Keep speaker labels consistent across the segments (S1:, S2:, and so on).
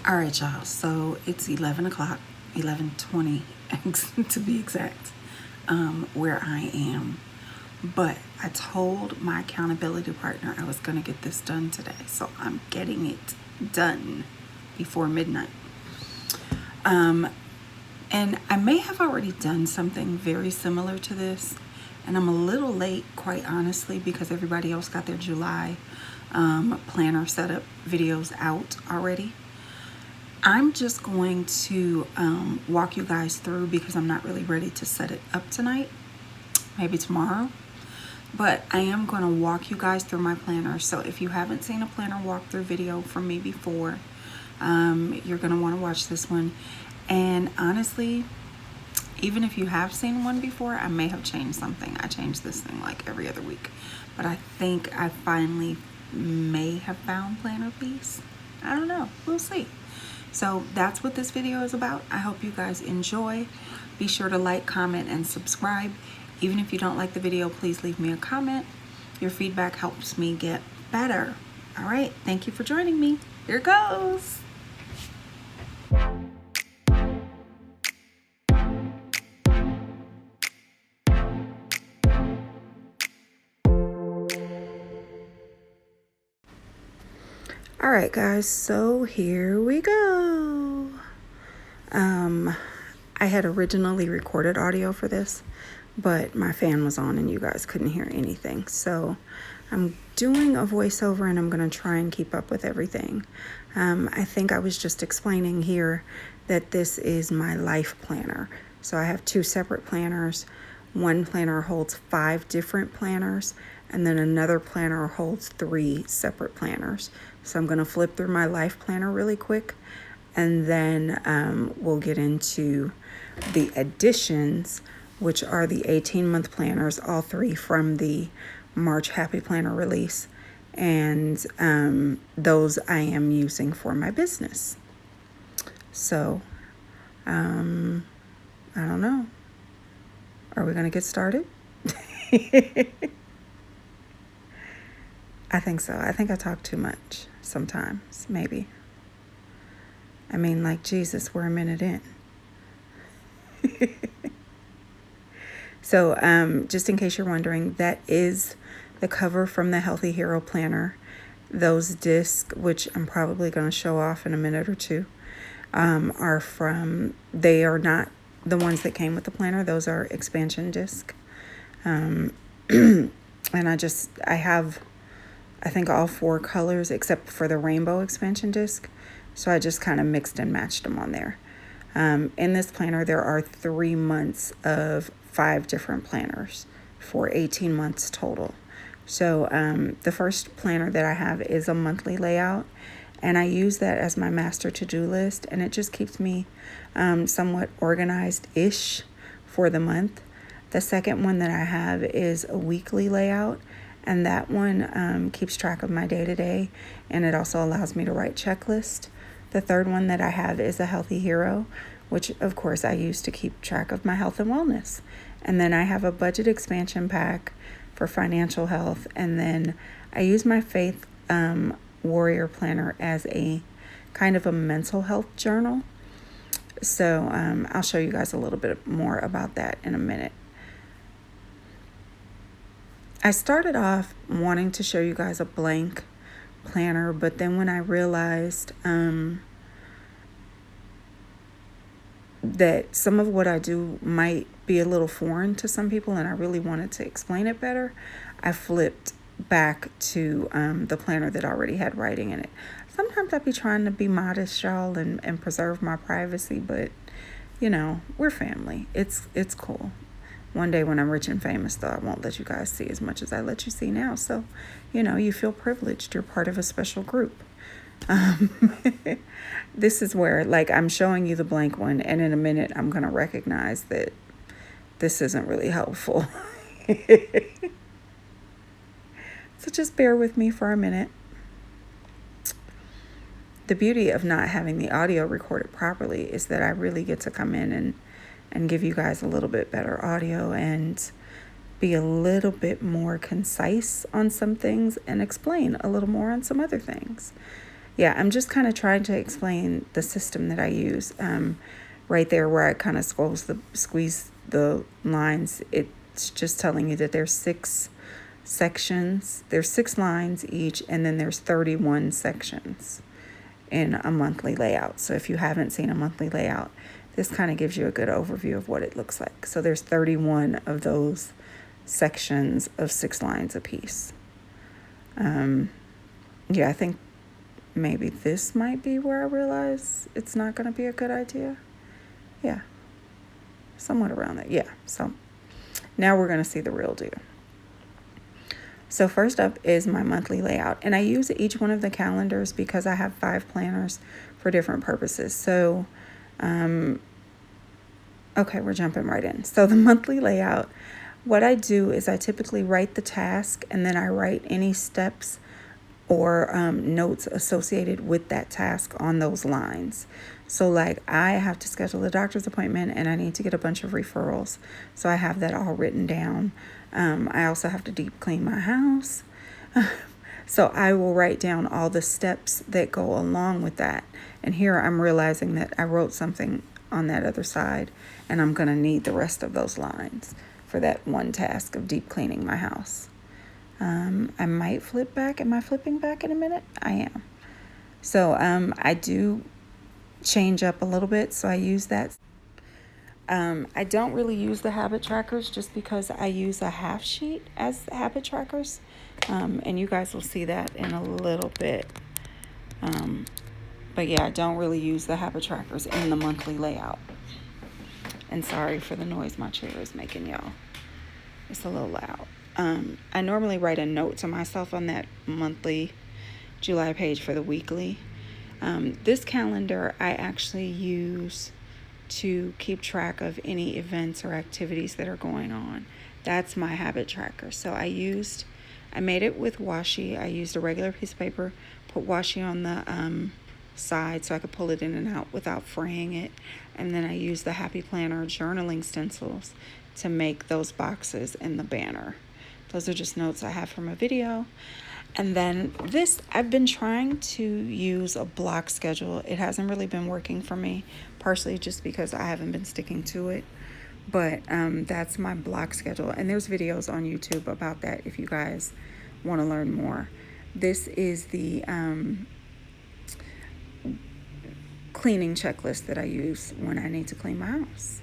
S1: All right, y'all. So it's 11 o'clock, 11:20 to be exact, where I am. But I told my accountability partner I was going to get this done today. So I'm getting it done before midnight. And I may have already done something very similar to this. And I'm a little late, quite honestly, because everybody else got their July planner setup videos out already. I'm just going to walk you guys through because I'm not really ready to set it up tonight, maybe tomorrow. But I am going to walk you guys through my planner. So if you haven't seen a planner walkthrough video from me before, you're going to want to watch this one. And honestly, even if you have seen one before, I may have changed something. I change this thing like every other week. But I think I finally may have found planner peace. I don't know. We'll see. So that's what this video is about. I hope you guys enjoy. Be sure to like, comment, and subscribe. Even if you don't like the video, please leave me a comment. Your feedback helps me get better. All right. Thank you for joining me. Here goes. All right, guys, so here we go. I had originally recorded audio for this, but my fan was on and you guys couldn't hear anything. So I'm doing a voiceover and I'm going to try and keep up with everything. I think I was just explaining here that this is my life planner. So I have two separate planners. One planner holds 5 different planners, and then another planner holds 3 separate planners. So I'm going to flip through my life planner really quick, and then we'll get into the additions, which are the 18-month planners, all 3 from the March Happy Planner release. And those I am using for my business. So, I don't know. Are we going to get started? I think so. I think I talk too much sometimes, maybe. I mean, like Jesus, we're a minute in. So, just in case you're wondering, that is the cover from the Healthy Hero Planner. Those discs, which I'm probably going to show off in a minute or two, they are not the ones that came with the planner. Those are expansion disc. And I have, I think, all 4 colors except for the rainbow expansion disc. So I just kind of mixed and matched them on there. In this planner, there are 3 months of 5 different planners for 18 months total. So the first planner that I have is a monthly layout, and I use that as my master to-do list, and it just keeps me somewhat organized-ish for the month. The second one that I have is a weekly layout, and that one keeps track of my day-to-day, and it also allows me to write checklists. The third one that I have is a Healthy Hero, which of course I use to keep track of my health and wellness. And then I have a budget expansion pack for financial health, and then I use my Faith Warrior Planner as a kind of a mental health journal. So I'll show you guys a little bit more about that in a minute. I started off wanting to show you guys a blank planner, but then when I realized that some of what I do might be a little foreign to some people and I really wanted to explain it better, I flipped back to the planner that already had writing in it. Sometimes I'd be trying to be modest, y'all, and preserve my privacy, but you know, we're family. It's cool. One day when I'm rich and famous, though, I won't let you guys see as much as I let you see now. So, you know, you feel privileged. You're part of a special group. This is where, like, I'm showing you the blank one, and in a minute, I'm going to recognize that this isn't really helpful. So just bear with me for a minute. The beauty of not having the audio recorded properly is that I really get to come in and give you guys a little bit better audio and be a little bit more concise on some things and explain a little more on some other things. yeah, I'm just kind of trying to explain the system that I use. Right there where I kind of squeeze the lines, it's just telling you that there's 6 sections. There's 6 lines each, and then there's 31 sections in a monthly layout. So if you haven't seen a monthly layout, this kind of gives you a good overview of what it looks like. So there's 31 of those sections of 6 lines apiece. Yeah, I think maybe this might be where I realize it's not going to be a good idea. Yeah, somewhat around that. Yeah, so now we're going to see the real deal. So first up is my monthly layout. And I use each one of the calendars because I have 5 planners for different purposes. So, okay, we're jumping right in. So the monthly layout, what I do is I typically write the task and then I write any steps or notes associated with that task on those lines. So like I have to schedule a doctor's appointment and I need to get a bunch of referrals. So I have that all written down. I also have to deep clean my house. So I will write down all the steps that go along with that. And here I'm realizing that I wrote something on that other side and I'm going to need the rest of those lines for that one task of deep cleaning my house. I might flip back. Am I flipping back in a minute? I am. So I do change up a little bit. So I use that. I don't really use the habit trackers just because I use a half sheet as the habit trackers. And you guys will see that in a little bit. But yeah, I don't really use the habit trackers in the monthly layout. And sorry for the noise my chair is making, y'all. It's a little loud. I normally write a note to myself on that monthly July page for the weekly. This calendar I actually use to keep track of any events or activities that are going on. That's my habit tracker. So I made it with washi. I used a regular piece of paper, put washi on the side so I could pull it in and out without fraying it. And then I used the Happy Planner journaling stencils to make those boxes in the banner. Those are just notes I have from a video. And then this, I've been trying to use a block schedule. It hasn't really been working for me, partially just because I haven't been sticking to it. But that's my block schedule. And there's videos on YouTube about that if you guys want to learn more. This is the cleaning checklist that I use when I need to clean my house.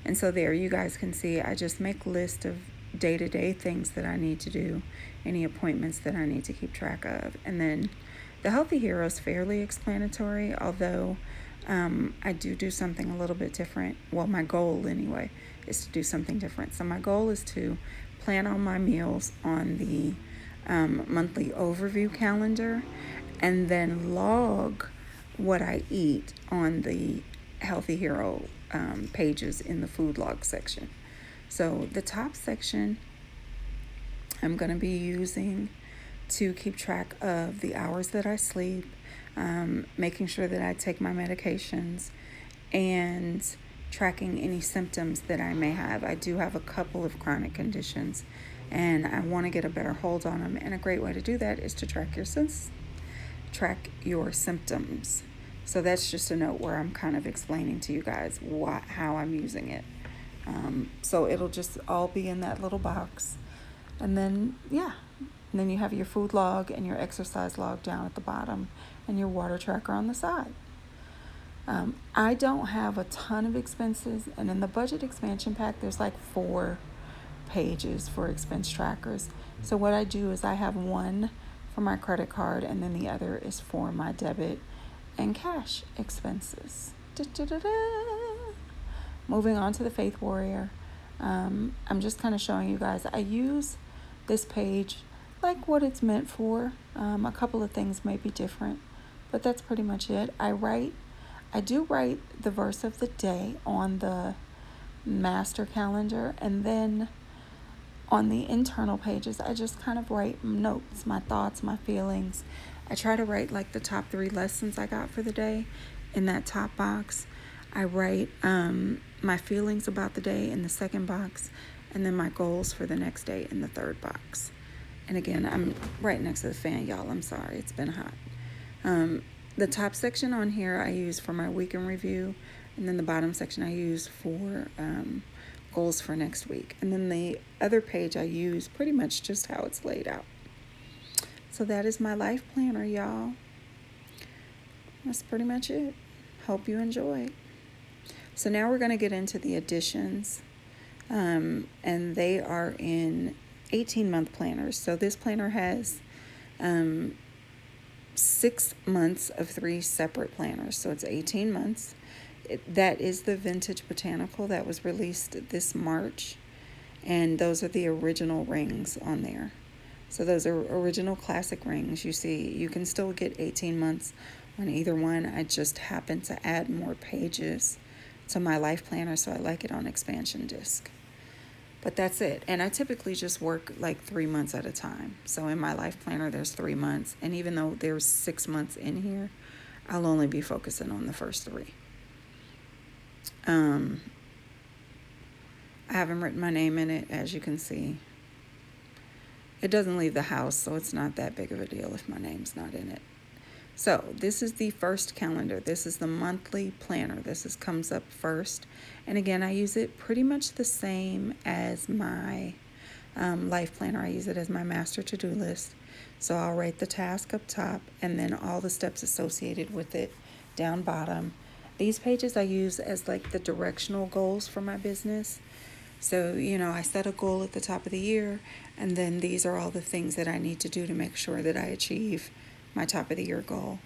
S1: And so there you guys can see I just make a list of day-to-day things that I need to do, any appointments that I need to keep track of. And then the Healthy Hero is fairly explanatory, although I do something a little bit different. Well, my goal anyway is to do something different. So my goal is to plan all my meals on the monthly overview calendar and then log what I eat on the Healthy Hero pages in the food log section. So the top section I'm going to be using to keep track of the hours that I sleep, making sure that I take my medications, and tracking any symptoms that I may have. I do have a couple of chronic conditions, and I want to get a better hold on them. And a great way to do that is to track your symptoms. So that's just a note where I'm kind of explaining to you guys how I'm using it. So it'll just all be in that little box. And then, yeah. And then you have your food log and your exercise log down at the bottom and your water tracker on the side. I don't have a ton of expenses. And in the budget expansion pack, there's like 4 pages for expense trackers. So what I do is I have one for my credit card and then the other is for my debit and cash expenses. Moving on to the Faith Warrior. I'm just kind of showing you guys. I use this page like what it's meant for. A couple of things may be different, but that's pretty much it. I do write the verse of the day on the master calendar, and then on the internal pages, I just kind of write notes, my thoughts, my feelings. I try to write like the top 3 lessons I got for the day in that top box. I write my feelings about the day in the second box, and then my goals for the next day in the third box. And again, I'm right next to the fan, y'all. I'm sorry, it's been hot. The top section on here I use for my week in review, and then the bottom section I use for goals for next week. And then the other page I use pretty much just how it's laid out. So that is my life planner, y'all. That's pretty much it. Hope you enjoy. So now we're going to get into the additions, and they are in 18-month planners. So this planner has 6 months of 3 separate planners. So it's 18 months. That is the vintage botanical that was released this March. And those are the original rings on there. So those are original classic rings. You see, you can still get 18 months on either one. I just happen to add more pages to my life planner, so I like it on expansion disc. But that's it. And I typically just work like 3 months at a time. So in my life planner, there's 3 months. And even though there's 6 months in here, I'll only be focusing on the first 3. I haven't written my name in it, as you can see. It doesn't leave the house, so it's not that big of a deal if my name's not in it. So this is the first calendar. This is the monthly planner. This comes up first. And again, I use it pretty much the same as my life planner. I use it as my master to-do list. So I'll write the task up top and then all the steps associated with it down bottom. These pages I use as like the directional goals for my business. So, I set a goal at the top of the year, and then these are all the things that I need to do to make sure that I achieve my top of the year goal.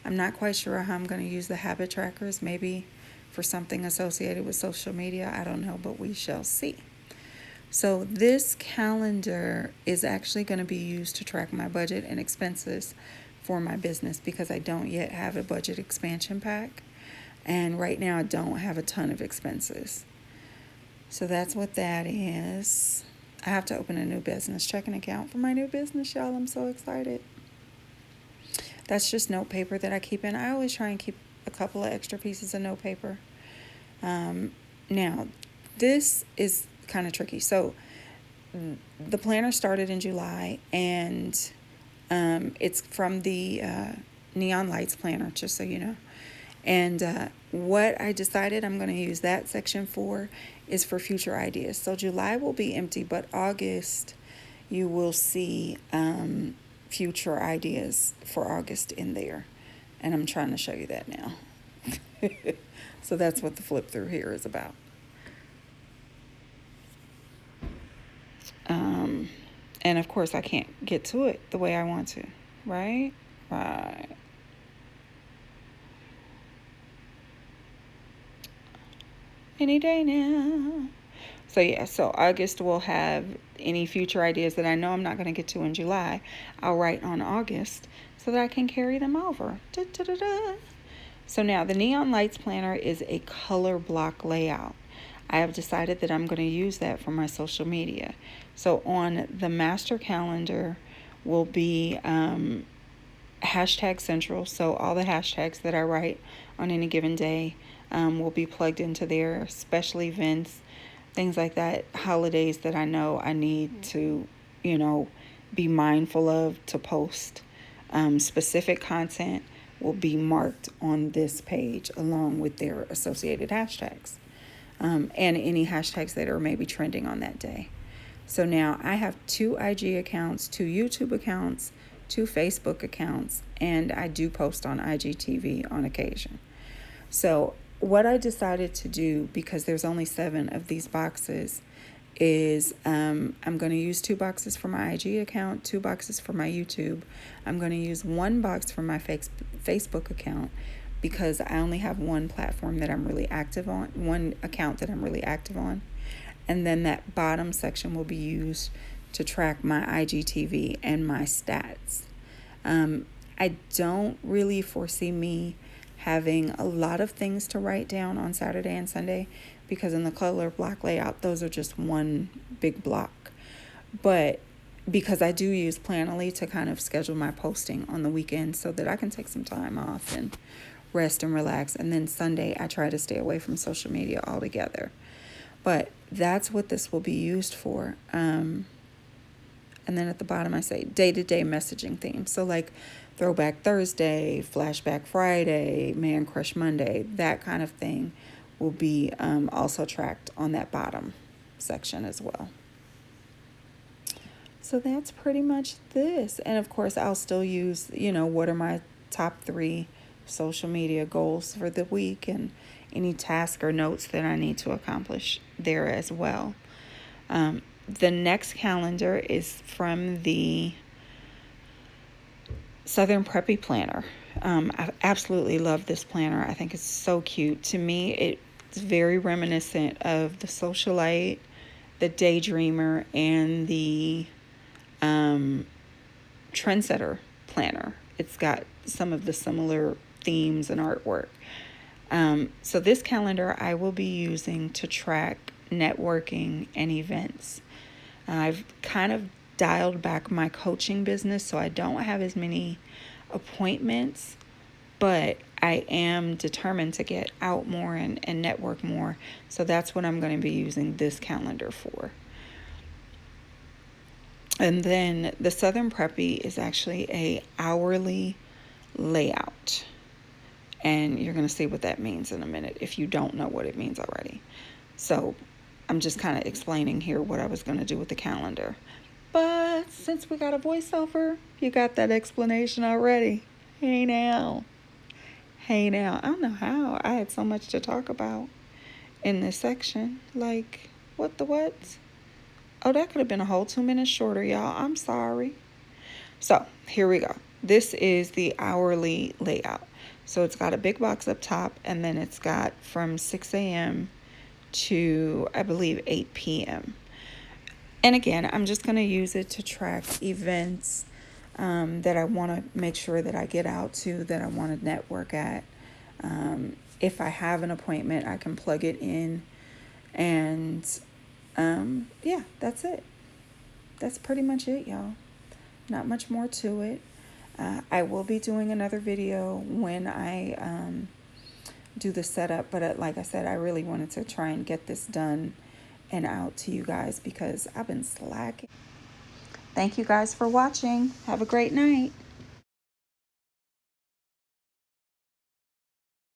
S1: I'm not quite sure how I'm going to use the habit trackers, maybe for something associated with social media. I don't know, but we shall see. So this calendar is actually going to be used to track my budget and expenses for my business because I don't yet have a budget expansion pack. And right now I don't have a ton of expenses. So that's what that is. I have to open a new business checking account for my new business, y'all. I'm so excited. That's just note paper that I keep in. I always try and keep a couple of extra pieces of note paper. Now, this is kind of tricky. So the planner started in July, and it's from the Neon Lights planner, just so you know. And what I decided I'm going to use that section for is for future ideas. So July will be empty, but August you will see future ideas for August in there. And I'm trying to show you that now. So that's what the flip through here is about. And of course I can't get to it the way I want to, right? Right. Any day now. So yeah, so August will have any future ideas that I know I'm not going to get to in July. I'll write on August so that I can carry them over. Da, da, da, da. So now the Neon Lights planner is a color block layout. I have decided that I'm going to use that for my social media. So on the master calendar will be hashtag central. So all the hashtags that I write on any given day will be plugged into there, special events, things like that, holidays that I know I need to, be mindful of to post. Specific content will be marked on this page along with their associated hashtags and any hashtags that are maybe trending on that day. So now I have 2 IG accounts, 2 YouTube accounts, 2 Facebook accounts, and I do post on IGTV on occasion. So what I decided to do, because there's only 7 of these boxes, is I'm going to use 2 boxes for my IG account, 2 boxes for my YouTube. I'm going to use 1 box for my Facebook account because I only have 1 platform that I'm really active on, 1 account that I'm really active on. And then that bottom section will be used to track my IGTV and my stats. I don't really foresee me having a lot of things to write down on Saturday and Sunday because in the color block layout, those are just 1 big block. But because I do use Planoly to kind of schedule my posting on the weekend so that I can take some time off and rest and relax. And then Sunday, I try to stay away from social media altogether. But that's what this will be used for. And then at the bottom, I say day-to-day messaging theme. So like Throwback Thursday, Flashback Friday, Man Crush Monday, that kind of thing will be also tracked on that bottom section as well. So that's pretty much this. And of course, I'll still use, what are my top 3 social media goals for the week and any task or notes that I need to accomplish there as well. The next calendar is from the Southern Preppy planner. I absolutely love this planner. I think it's so cute. To me, it's very reminiscent of the Socialite, the Daydreamer, and the Trendsetter planner. It's got some of the similar themes and artwork. So this calendar I will be using to track networking and events. I've kind of dialed back my coaching business, so I don't have as many appointments, but I am determined to get out more and network more. So that's what I'm going to be using this calendar for. And then the Southern Preppy is actually a hourly layout. And you're going to see what that means in a minute if you don't know what it means already. So I'm just kind of explaining here what I was going to do with the calendar. But since we got a voiceover, you got that explanation already. Hey now. I don't know how. I had so much to talk about in this section. Like, what the what? Oh, that could have been a whole 2 minutes shorter, y'all. I'm sorry. So here we go. This is the hourly layout. So it's got a big box up top, and then it's got from 6 a.m. to, I believe, 8 p.m. And again, I'm just going to use it to track events that I want to make sure that I get out to, that I want to network at. If I have an appointment, I can plug it in. And yeah, that's it. That's pretty much it, y'all. Not much more to it. I will be doing another video when I do the setup, but like I said, I really wanted to try and get this done and out to you guys because I've been slacking. Thank you guys for watching. Have a great night.